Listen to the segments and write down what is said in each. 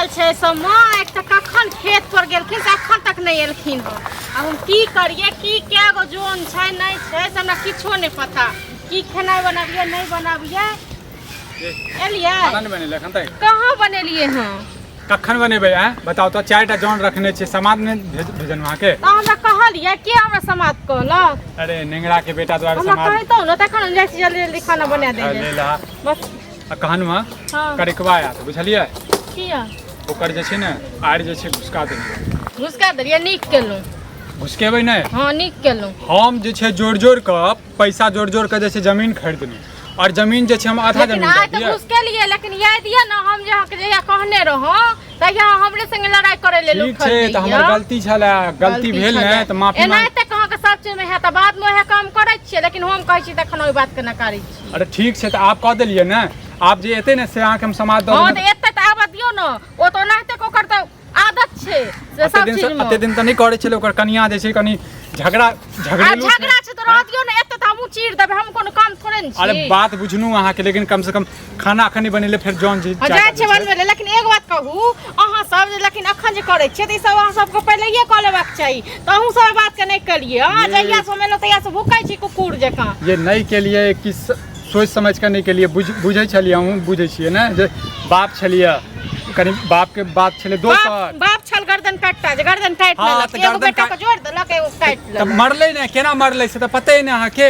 रहल छै समय एक तक कखन खेत पर गेलखिन से अखन तक नहीं एलखिन हो। अब हम की करिए की क्या गो जोन छै नहीं छै से हमरा किछो नहीं पता। की खेनाई बनाबिए नहीं बनाबिए एलिए कहाँ बनेलिए हैं कखन बनेबे हैं बताओ तो। 4टा जौन रखने छे समाज में भेजन वहां के तो हमरा कहलिए के हमरा समाज कहला। अरे निंगड़ा के बेटा द्वारा हमरा समाज कहतो न तखन जल्दी जल्दी खाना बना दे ले ला बस कहनुआ हां करिकवा या बुझलिए किया ओकर जे छै ने आड़ जे छै घुसका देलिए। घुसका देलिए नीक केलु घुसकेबै नहीं हां नीक केलु। हम जे छै जोड़ जोड़ के पैसा जोड़ जोड़ के जे छै जमीन खरीदनी और जमीन जे छै हम आधा जमीन लेकिन तो घुसके लिए लेकिन याद दिया ना हम जहाँ कहने रहो तहिया हमरे संगे लड़ाई करे ले लोग ठीक छै त हमर गलती छले गलती भेल है त माफी एना त कहां के सब चीज में है त बाद में है काम करे छिए लेकिन हम कहै छी तखन ओइ बात के ना करै छी। अरे ठीक छै त आप कह देलिए ना आप जे एते ने से आंख हम समाज द हां त एते त आब दियो न ओ तो नाते कोकर त आदत छे से सब चीज में अते दिन त नहीं करे छले ओकर कनिया जे छै कनी झगड़ा छै त रह दियो न एते त हम चीर देबे हम कोनो काम थोड़े न छी। अरे बात बुझनु अहाँ के लेकिन कम से कम खाना अखनी बनेले फिर जौन जी जाय छै बनबे लेकिन एक बात कहू अहाँ सब लेकिन अखन जे करे छिए त ई सब अहाँ सबको पहले ये कह लेबाक चाहिए त अहू सब बात के नहीं करिए। हां जइया समेलो तइया से भूकै छी कुकुर जका ये नहीं के लिए किस सोच समझ के नहीं के लिए बुझै छलिए हम बुझै छिए ना जे बाप छलिए कनी बाप के बात छले दोसर बाप छल गर्दन काटता जे गर्दन काट लेलक एगो बेटा के जोड़ देलक एगो काट लेलक तब मरले ने केना मरले से त पते नै अहाँ के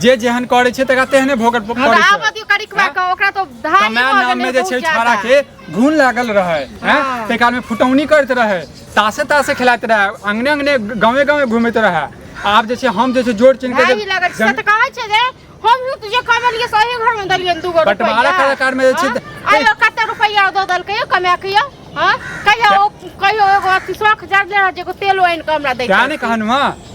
जे जेहन करे छै तका तेहने भोगत पड़ै छै। आब दियो करिकवा के ओकरा तो धान में जे छै छाड़ा के घून लागल रहे हैं ते काल में फुटौनी करत रहे तासे तासे खिलाते रहे अंगने अंगने गावे गावे घूमते रहे। आप जे छै हम जे छै जोड़ चिन के भाई लागत से त कहै छै जे हम तुझे कमलिए सही घर में दलियन 2 गो बटवारा कलाकार में जे छै आयो कते रुपया दो दल के कमा के हां कहियो एगो 30,000 ले जे को तेल ओइन के हमरा दे क्या ने कहनु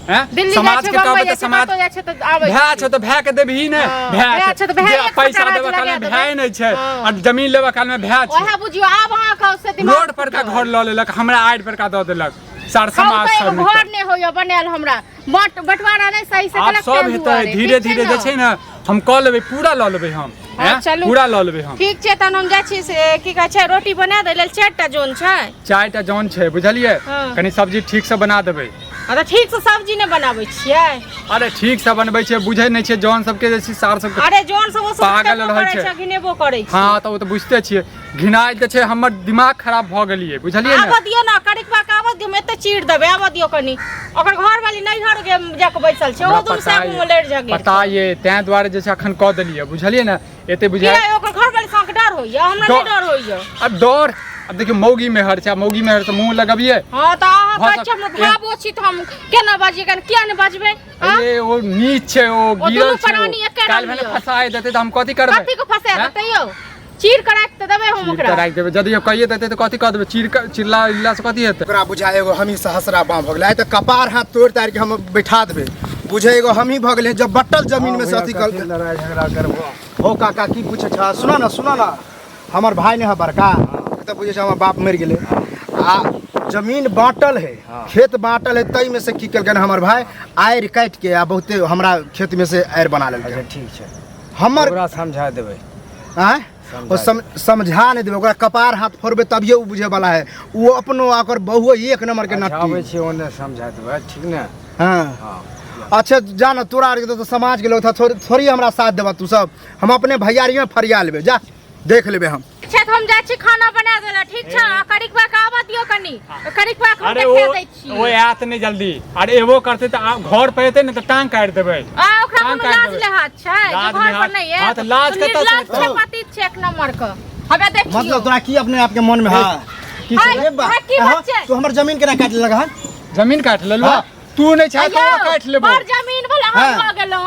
हैं समाज के कहबे त समाज भै छ त भै के देबही ने भै छ त भै पैसा देबे काल में भै नै छै और जमीन लेबे काल में भै छै ओहे बुझियो आब अहाँ के से दिमाग रोड पर का घर ल लेलक हमरा आड़ पर का द देलक सर समाज सब घर नै होय बनाल हमरा बटवारा नै सही से कलेक्ट सब हेतै धीरे धीरे जे छै ने हम क लेबै पूरा ल लेबै हम पूरा ल लेबै हम। ठीक छै तहन हम जाइ छी से की कहै छै रोटी बना दे लेल 4टा जोन छै 4टा जोन छै बुझलिए कनी सब्जी ठीक से बना देबै। अरे ठीक से सब्जी नै बनाबै छियै। अरे ठीक से बनबै छै बुझै नै छै जोन सब के जे छै सार सब अरे जोन सब ओ सब पागल रहै छै घिनेबो करै छै। हां त ओ त बुझते छियै घिनाइ जे छै हमर दिमाग खराब भ गेलिए बुझलिए ने। आब दियो ना करिकवा के आब दियो एते चीर देबे आब दियो कनी ओकर घर वाली नैहर के जाके बैसल छै ओ दुन से मुंह लेर जगे पता ये तै द्वारे जे छै अखन क देलिए बुझलिए ने एते बुझाय किया ओकर घर वाली संग डर होइया हमरा नै डर होइया। अब डर अब देखियो मौगी मेहर छै मौगी मेहर त मुंह लगबिए। हां त अहाँ कहै छी हमर भाबो छी त हम केना बाजिए किया नै बाजबे। अरे ओ नीच छै ओ गिरल छै काल भने फसाए देते त हम कथि करबै कथि को फसाए देते यौ चीर के राख त देबे हम ओकरा राख देबे जदी कहिए देते त कथि क देबे चिरला इल्ला से कथि हेतै ओकरा बुझा एगो हम ही सहसरा बाँ भ गेलै त कपार हाथ तोड़ तार के हम बैठा देबे बुझे एगो हम ही भ गेलै जब बट्टल जमीन में से अथि कल लड़ाई झगड़ा करबो हो काका की पूछे छ सुना ना हमर भाई ने है बड़का त बुझे छ हमर बाप मर गेलै आ जमीन बांटल है खेत बांटल है तई में से की केलकन हमर भाई आयर काट के आ बहुते हमरा खेत में से आयर बना लेलकै। अच्छा ठीक छै हमर ओकरा समझा देबै हैं ओ समझा नहीं देबे ओकरा कपार हाथ फोड़बे तभिए उ बुझे वाला है वो अपनो आकर बहु एक नंबर के नट्टी आबै छै ओने समझा देबै ठीक ने। हां अच्छा जान तोरा आर के तो समाज के लोग था थोड़ी हमरा साथ देबा तू सब हम अपने भैयारी में फरिया लेबे जा देख लेबे हम। अच्छा हम जाइ छी खाना बना देला ठीक छै करिकवा के आबा दियो कनी करिकवा के अरे देखे दै छी ओ आत नहीं जल्दी अरे एबो करते त घर पे एते ने त टांग काट देबै आ ओकरा कोनो लाज ले हाथ छै जे घर पर नहीं है हां त लाज कत छै पति छै एक नंबर के हबे देखियो मतलब तोरा की अपने आप के मन में हां की छै तू हमर जमीन केना काट लेलक हन जमीन काट लेलो तू नहीं चाहे तो काट लेबो पर जमीन वाला हम भ गेलो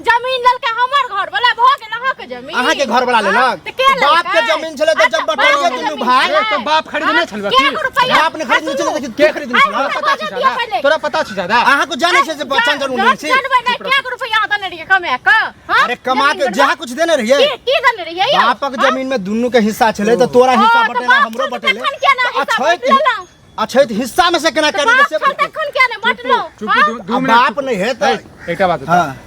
जमीन ललका हमर घर वाला भ गेल अहाँ के जमीन अहाँ के घर वाला लेलक बाप के जमीन छले त जब बटलिए दुनु भाई तो बाप खरीदने छलबा की बाप ने खरीदने छले त के खरीदने छले पता छै ज्यादा तोरा पता छै ज्यादा अहाँ को जाने छै जे बच्चन जरूर नहीं छी जानबे नहीं क्या रुपया देने रहिए कमा के अरे कमा के जहाँ कुछ देने रहिए की देने रहिए बापक जमीन में दुनु के हिस्सा छले त तोरा हिस्सा बटेला हमरो बटेले अच्छा हिस्सा में से केना कर दे से तखन क्या ने बांटलो बाप नहीं है त एकटा बात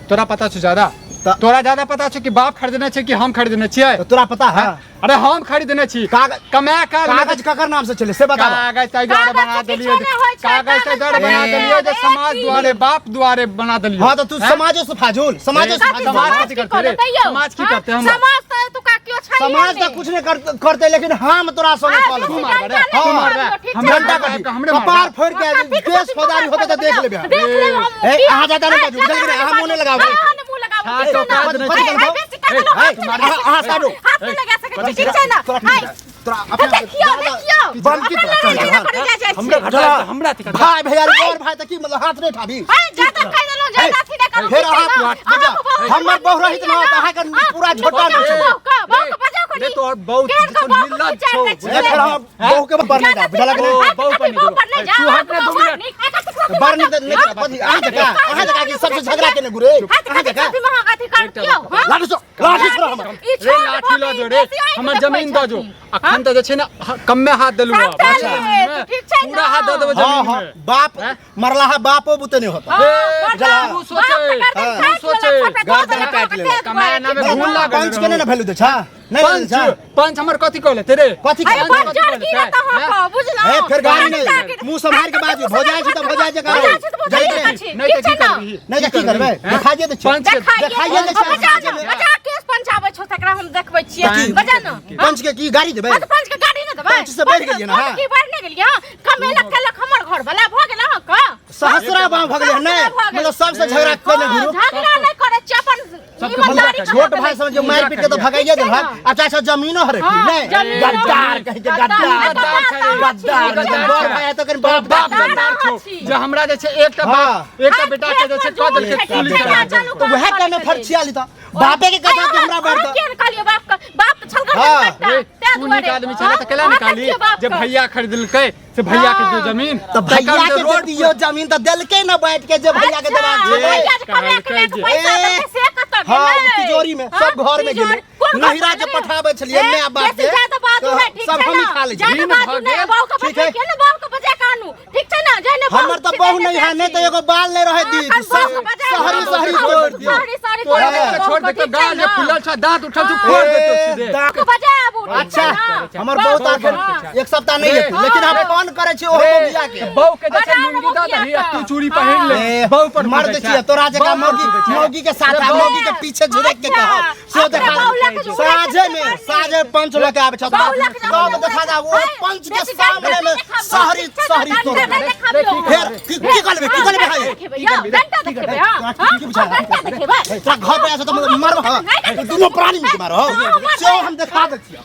तोरा पता छै ज्यादा तोरा ज्यादा पता छौ कि बाप खरीदने छै कि हम खरीदने छियै? तो तोरा पता है अरे हम खरीदने छी। कमाए कागज ककर नाम से चले से बता। कागज तै द्वारे बना देलियो, कागज तै द्वारे बना देलियो जे समाज द्वारे बाप द्वारे बना देलियो। हां तो तू समाजो से फाजूल, समाजो से फाजूल। समाज कथि करते रे? समाज की करते हम? समाज तो तू का क्यों छै? समाज तो कुछ नहीं करते, लेकिन हम तोरा सोने कॉल तू मार रे, तू मार रे। हम कपार फोड़ के देश फौदारी होते तो देख लेबे। ए आ जाता नहीं बाजू जल्दी रे, हम मुंह नहीं लगाओ। हां तो काज नहीं हां साडू हाथ में लगा सके ठीक छै ना? तोरा अपना देखियो बंद की हमरा भाई भैया और भाई तक की मतलब हाथ नहीं उठाबी। ज्यादा कह देलो, ज्यादा थी ना करो। फिर हमर बहु रहित न त अहा के पूरा झोटा न छै। बहु को बजाओ को रे तो बहुत मिलत छौ। फिर हम बहु के पर नहीं जा बुझला कि नहीं? बहु पर नहीं जा। तू हट रे 2 मिनट। बार नहीं नहीं अहा जका की सबसे झगड़ा केने गुरे अहा जका लाठी छोड़ हम रे लाठी ला जो रे, हमर जमीन द जो। अखन त जे छै ना कम्मे हाथ देलु पूरा हाथ द देबे जमीन में। बाप मरला है बापो बुते नहीं होता। तू सोचे गर्दन काट ले कमाए ना में भूल लागल। पंच के ना वैल्यू दे छा नहीं दे छा। पंच हमर कथि कहले तेरे? कथि बुझला फिर गाड़ी नहीं मुंह संभाल के बाजू हो जाए तो हो जाए जे करो नहीं त की करबी? नहीं त की करबे दिखाइए दे छा दिखाइए दे छा। बजा केस पंचाबे छौ तकरा हम देखबै छियै। बजा न पंच के की गाड़ी देबे? पंच के गाड़ी न देबै? पंच से बैठ गेलिए ना। की बैठ नहीं गेलिए? कमेलक केलक हमर घर वाला भ गेल अहाँ का सहस्रा बाह भगले नहीं मतलब सबसे झगड़ा करने घुरो। झगड़ा नहीं करे छी, अपन ईमानदारी छोट भाई समझ के मार पीट के तो भगाइए दे भाग। अच्छा अच्छा जमीनो हरे नहीं गद्दार कह के गद्दार बड़ भाई तो कन बाप बाप गद्दार छौ जे हमरा जे छै एकटा बाप एकटा बेटा के जे छै क देल के पुलिस। तो वह कहने फरछिया ली था बापे के कथा के हमरा बढ़ के निकालियो बाप का बाप छल कर तू निकाल में चले त केला निकाली जे भैया खरीदलकै से भैया के जो जमीन तो भैया के दे दियो जमीन तो देलके ना बैठ के जे भैया के देवा भैया के करे के पैसा दे से कत हां तिजोरी में सब घर में गेले नहिरा जे पठावे छलिए नया बात के सब हम खा ले जाने बाजू नहीं बाऊ का बजे के ना बाऊ का बजे कानू ठीक छै ना जाने हमर तो बहु नहीं है नहीं तो एगो बाल नहीं रहे दी शहरी शहरी छोड़ दियो छोड़ दे तो गाल जे फुलल छ दांत उठल तू फोड़ देतो सीधे को बजा आबू। अच्छा हमर बहुत आखिर एक सप्ताह नहीं है लेकिन हम फोन करे छी ओहो बिया के बहु के जैसे लुंगी द दही तू चूड़ी पहिन ले बहु पर मर्द छिए तोरा जका मौगी के साथ मौगी के पीछे झुरक के कहो सो देखा साजे पंच लेके आवे छ तब देखा जा वो पंच के सामने में शहरी शहरी तोड़ फिर की करबे भाई डंडा देखेबे हां डंडा देखेबे घर पे ऐसे तो मरब दोनों प्राणी में मारो जो हम दिखा देती